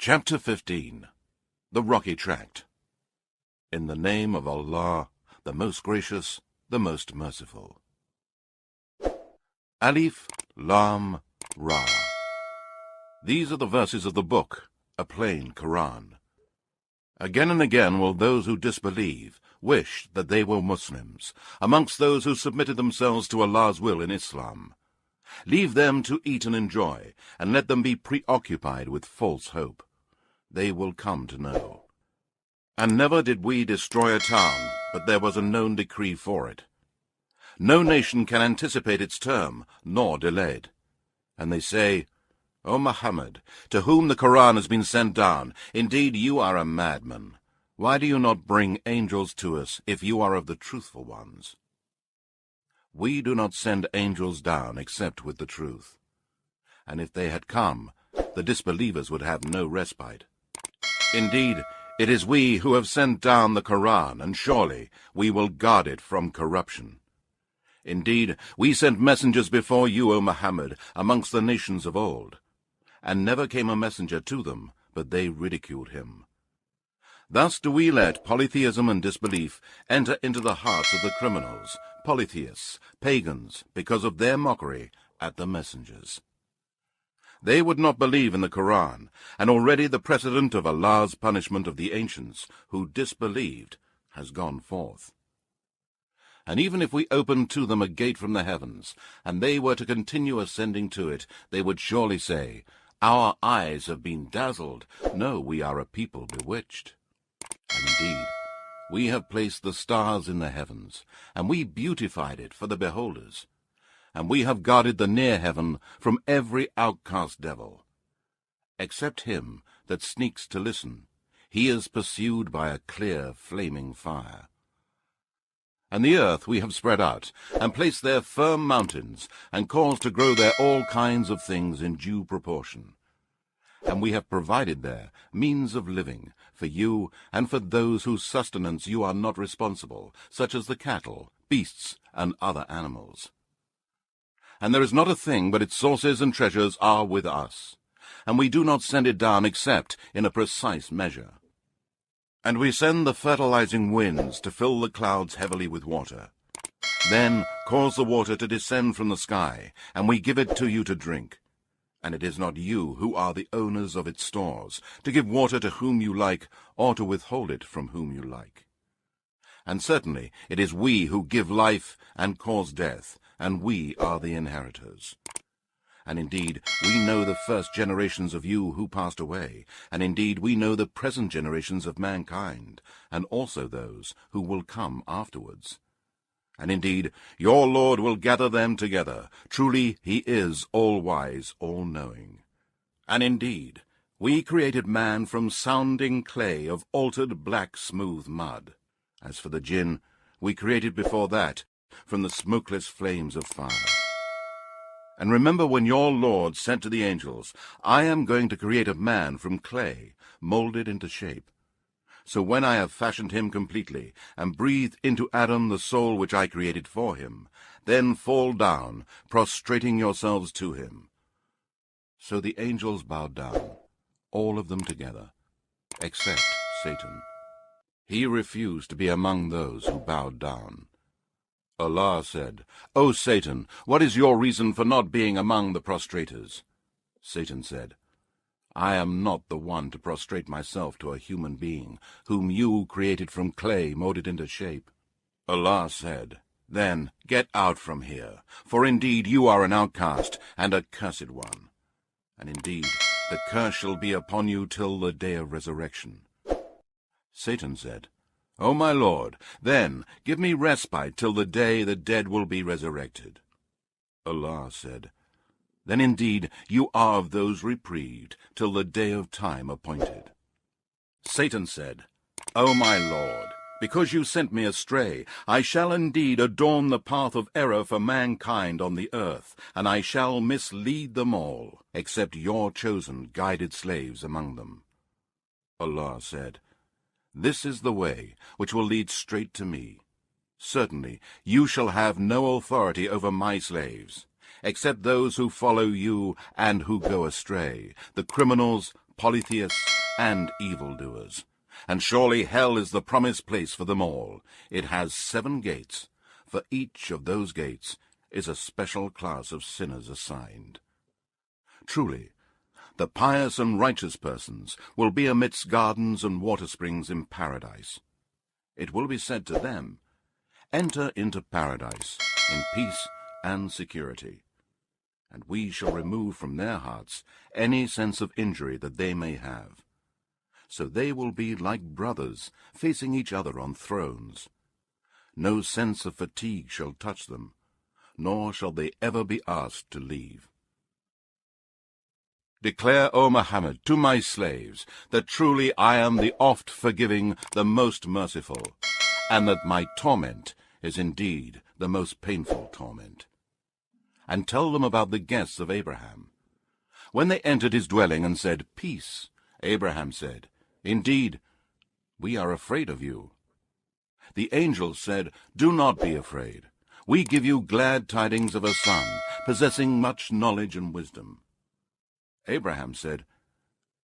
Chapter 15. The Rocky Tract. In the name of Allah, the most gracious, the most merciful. Alif, Lam, Ra. These are the verses of the book, a plain Qur'an. Again and again will those who disbelieve wish that they were Muslims, amongst those who submitted themselves to Allah's will in Islam. Leave them to eat and enjoy, and let them be preoccupied with false hope. They will come to know. And never did we destroy a town, but there was a known decree for it. No nation can anticipate its term, nor delay it. And they say, O Muhammad, to whom the Qur'an has been sent down, indeed you are a madman. Why do you not bring angels to us, if you are of the truthful ones? We do not send angels down except with the truth. And if they had come, the disbelievers would have no respite. Indeed, it is we who have sent down the Qur'an, and surely we will guard it from corruption. Indeed, we sent messengers before you, O Muhammad, amongst the nations of old. And never came a messenger to them, but they ridiculed him. Thus do we let polytheism and disbelief enter into the hearts of the criminals, polytheists, pagans, because of their mockery at the messengers. They would not believe in the Qur'an, and already the precedent of Allah's punishment of the ancients, who disbelieved, has gone forth. And even if we opened to them a gate from the heavens, and they were to continue ascending to it, they would surely say, Our eyes have been dazzled. No, we are a people bewitched. And indeed, we have placed the stars in the heavens, and we beautified it for the beholders. And we have guarded the near heaven from every outcast devil. Except him that sneaks to listen, he is pursued by a clear, flaming fire. And the earth we have spread out, and placed there firm mountains, and caused to grow there all kinds of things in due proportion. And we have provided there means of living, for you and for those whose sustenance you are not responsible, such as the cattle, beasts, and other animals. And there is not a thing but its sources and treasures are with us, and we do not send it down except in a precise measure. And we send the fertilizing winds to fill the clouds heavily with water. Then cause the water to descend from the sky, and we give it to you to drink. And it is not you who are the owners of its stores, to give water to whom you like, or to withhold it from whom you like. And certainly it is we who give life and cause death, and we are the inheritors. And indeed, we know the first generations of you who passed away, and indeed we know the present generations of mankind, and also those who will come afterwards. And indeed, your Lord will gather them together. Truly, he is all-wise, all-knowing. And indeed, we created man from sounding clay of altered black smooth mud. As for the jinn, we created before that from the smokeless flames of fire. And remember when your Lord said to the angels, I am going to create a man from clay, molded into shape. So when I have fashioned him completely, and breathed into Adam the soul which I created for him, then fall down, prostrating yourselves to him. So the angels bowed down, all of them together, except Satan. He refused to be among those who bowed down. Allah said, O Satan, what is your reason for not being among the prostrators? Satan said, I am not the one to prostrate myself to a human being, whom you created from clay molded into shape. Allah said, Then get out from here, for indeed you are an outcast and a cursed one. And indeed the curse shall be upon you till the day of resurrection. Satan said, O my Lord, then give me respite till the day the dead will be resurrected. Allah said, Then indeed you are of those reprieved till the day of time appointed. Satan said, O my Lord, because you sent me astray, I shall indeed adorn the path of error for mankind on the earth, and I shall mislead them all, except your chosen guided slaves among them. Allah said, This is the way which will lead straight to me. Certainly you shall have no authority over my slaves, except those who follow you and who go astray, the criminals, polytheists, and evildoers. And surely hell is the promised place for them all. It has 7 gates. For each of those gates is a special class of sinners assigned. Truly, the pious and righteous persons will be amidst gardens and water springs in paradise. It will be said to them, "Enter into paradise in peace and security." And we shall remove from their hearts any sense of injury that they may have. So they will be like brothers facing each other on thrones. No sense of fatigue shall touch them, nor shall they ever be asked to leave. Declare, O Muhammad, to my slaves, that truly I am the oft-forgiving, the most merciful, and that my torment is indeed the most painful torment. And tell them about the guests of Abraham. When they entered his dwelling and said, "Peace," Abraham said, "Indeed, we are afraid of you." The angels said, "Do not be afraid. We give you glad tidings of a son, possessing much knowledge and wisdom." Abraham said,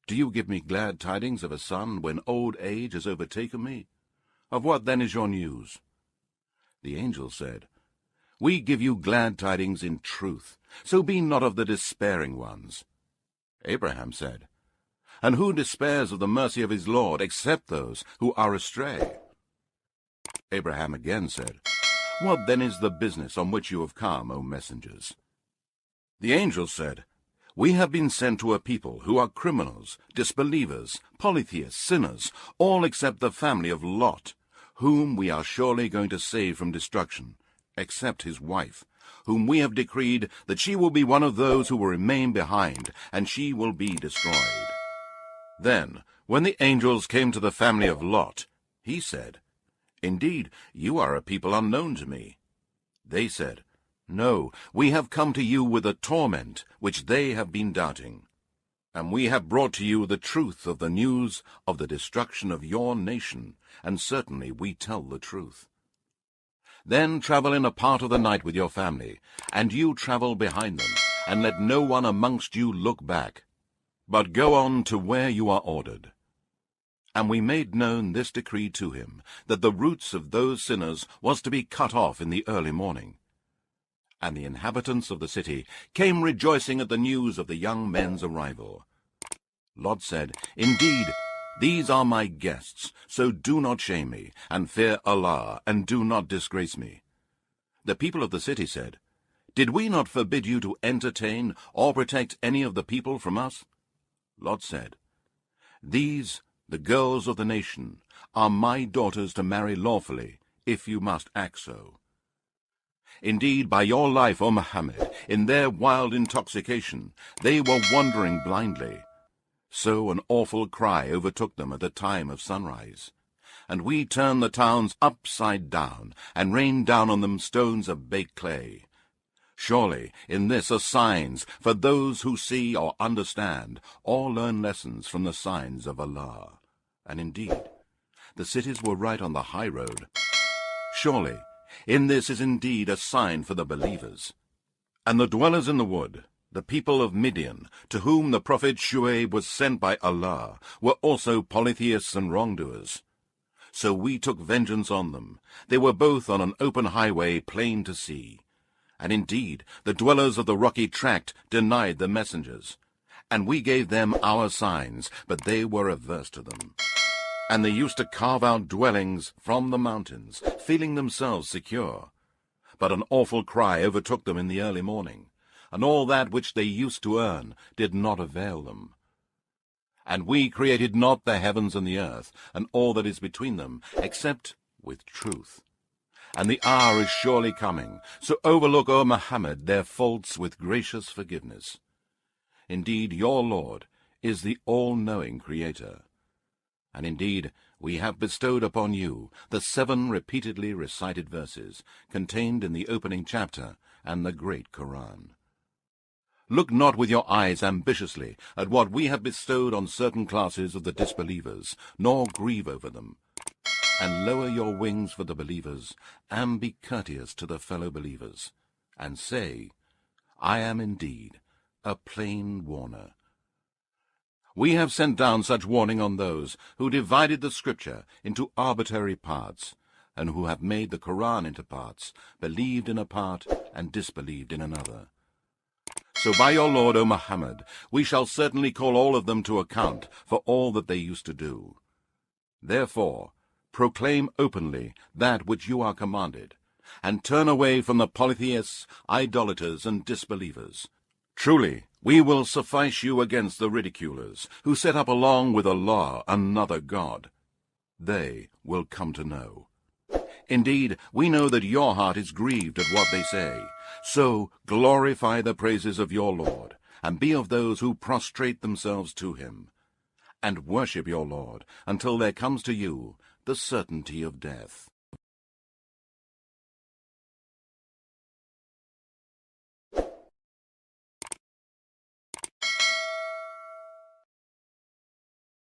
"Do you give me glad tidings of a son when old age has overtaken me? Of what then is your news?" The angel said, "We give you glad tidings in truth, so be not of the despairing ones." Abraham said, "And who despairs of the mercy of his Lord, except those who are astray?" Abraham again said, "What then is the business on which you have come, O messengers?" The angel said, "We have been sent to a people who are criminals, disbelievers, polytheists, sinners, all except the family of Lot, whom we are surely going to save from destruction, except his wife, whom we have decreed that she will be one of those who will remain behind, and she will be destroyed." Then, when the angels came to the family of Lot, he said, "Indeed, you are a people unknown to me." They said, "No, we have come to you with a torment which they have been doubting. And we have brought to you the truth of the news of the destruction of your nation, and certainly we tell the truth. Then travel in a part of the night with your family, and you travel behind them, and let no one amongst you look back, but go on to where you are ordered." And we made known this decree to him, that the roots of those sinners was to be cut off in the early morning. And the inhabitants of the city came rejoicing at the news of the young men's arrival. Lot said, "Indeed, these are my guests, so do not shame me, and fear Allah, and do not disgrace me." The people of the city said, "Did we not forbid you to entertain or protect any of the people from us?" Lot said, "These, the girls of the nation, are my daughters to marry lawfully, if you must act so. Indeed, by your life, O Muhammad, in their wild intoxication, they were wandering blindly. So an awful cry overtook them at the time of sunrise. And we turned the towns upside down, and rained down on them stones of baked clay. Surely in this are signs for those who see or understand, or learn lessons from the signs of Allah. And indeed, the cities were right on the high road. Surely in this is indeed a sign for the believers." And the dwellers in the wood, the people of Midian, to whom the prophet Shu'aib was sent by Allah, were also polytheists and wrongdoers. So we took vengeance on them. They were both on an open highway, plain to see. And indeed, the dwellers of the rocky tract denied the messengers. And we gave them our signs, but they were averse to them. And they used to carve out dwellings from the mountains, feeling themselves secure. But an awful cry overtook them in the early morning, and all that which they used to earn did not avail them. And we created not the heavens and the earth, and all that is between them, except with truth. And the hour is surely coming, so overlook, O Muhammad, their faults with gracious forgiveness. Indeed, your Lord is the all-knowing Creator. And indeed, we have bestowed upon you the 7 repeatedly recited verses contained in the opening chapter and the great Qur'an. Look not with your eyes ambitiously at what we have bestowed on certain classes of the disbelievers, nor grieve over them. And lower your wings for the believers, and be courteous to the fellow believers, and say, I am indeed a plain warner. We have sent down such warning on those who divided the scripture into arbitrary parts, and who have made the Qur'an into parts, believed in a part and disbelieved in another. So by your Lord, O Muhammad, we shall certainly call all of them to account for all that they used to do. Therefore, proclaim openly that which you are commanded, and turn away from the polytheists, idolaters, and disbelievers. Truly, we will suffice you against the ridiculers, who set up along with Allah another God. They will come to know. Indeed, we know that your heart is grieved at what they say. So glorify the praises of your Lord, and be of those who prostrate themselves to him. And worship your Lord until there comes to you the certainty of death.